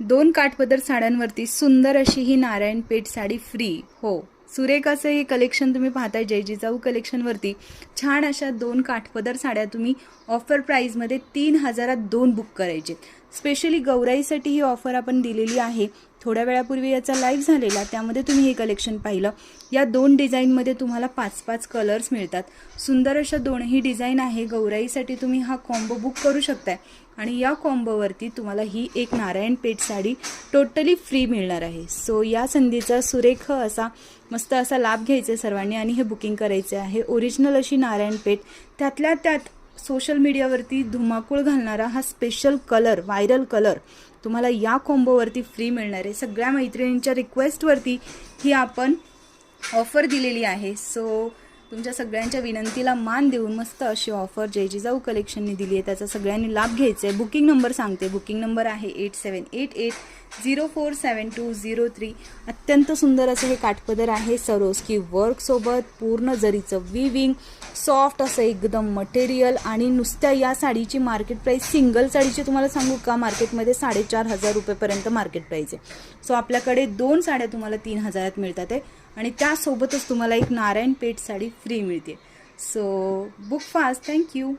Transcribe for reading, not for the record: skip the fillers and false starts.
2 काठपदर साड्यांवरती सुंदर अशी ही नारायणपेठ साडी फ्री. हो, सुरेख असं हे कलेक्शन तुम्ही पाहताय जय जिजाऊ कलेक्शनवरती. छान अशा 2 काठपदर साड्या तुम्ही ऑफर प्राईजमध्ये 3000त 2 बुक करायचे. स्पेशली गौराईसाठी ही ऑफर आपण दिलेली आहे. थोड्या वेळापूर्वी याचा लाईव्ह झालेला, त्यामध्ये तुम्ही हे कलेक्शन पाहिलं. या 2 डिझाईनमध्ये तुम्हाला 5-5 कलर्स मिळतात. सुंदर अशा दोनही डिझाईन आहे. गौराईसाठी तुम्ही हा कॉम्बो बुक करू शकताय आणि या कॉम्बोवरती तुम्हाला ही एक नारायणपेठ साडी टोटली फ्री मिळणार आहे. सो या संधीचा सुरेख असा मस्त असा लाभ घ्यायचा सर्वांनी आणि हे बुकिंग करायचे आहे. ओरिजिनल अशी नारायणपेठ, त्यातल्या त्यात सोशल मीडियावरती धुमाकूळ घालणारा हा स्पेशल कलर, व्हायरल कलर तुम्हाला या कॉम्बोवरती फ्री मिळणार आहे. सगळ्या मैत्रिणींच्या रिक्वेस्टवरती ही आपण ऑफर दिलेली आहे. सो तुमच्या सगळ्यांच्या विनंतीला मान देऊन मस्त अशी ऑफर जय जिजाऊ कलेक्शनने दिली आहे. त्याचा सगळ्यांनी लाभ घ्यायचा आहे. बुकिंग नंबर सांगते. बुकिंग नंबर आहे 8788047203. अत्यंत सुंदर असं हे काठपदर आहे. सरोस्की वर्कसोबत पूर्ण जरीचं विविंग, सॉफ्ट असं एकदम मटेरियल. आणि नुसत्या या साडीची मार्केट प्राईस, सिंगल साडीची तुम्हाला सांगू का, मार्केटमध्ये 4500 रुपयेपर्यंत मार्केट प्राईस आहे. सो आपल्याकडे 2 साड्या तुम्हाला 3000त मिळतात आहे आणि त्यासोबतच तुम्हाला एक नारायणपेठ साडी फ्री मिळते. So book fast. थँक्यू.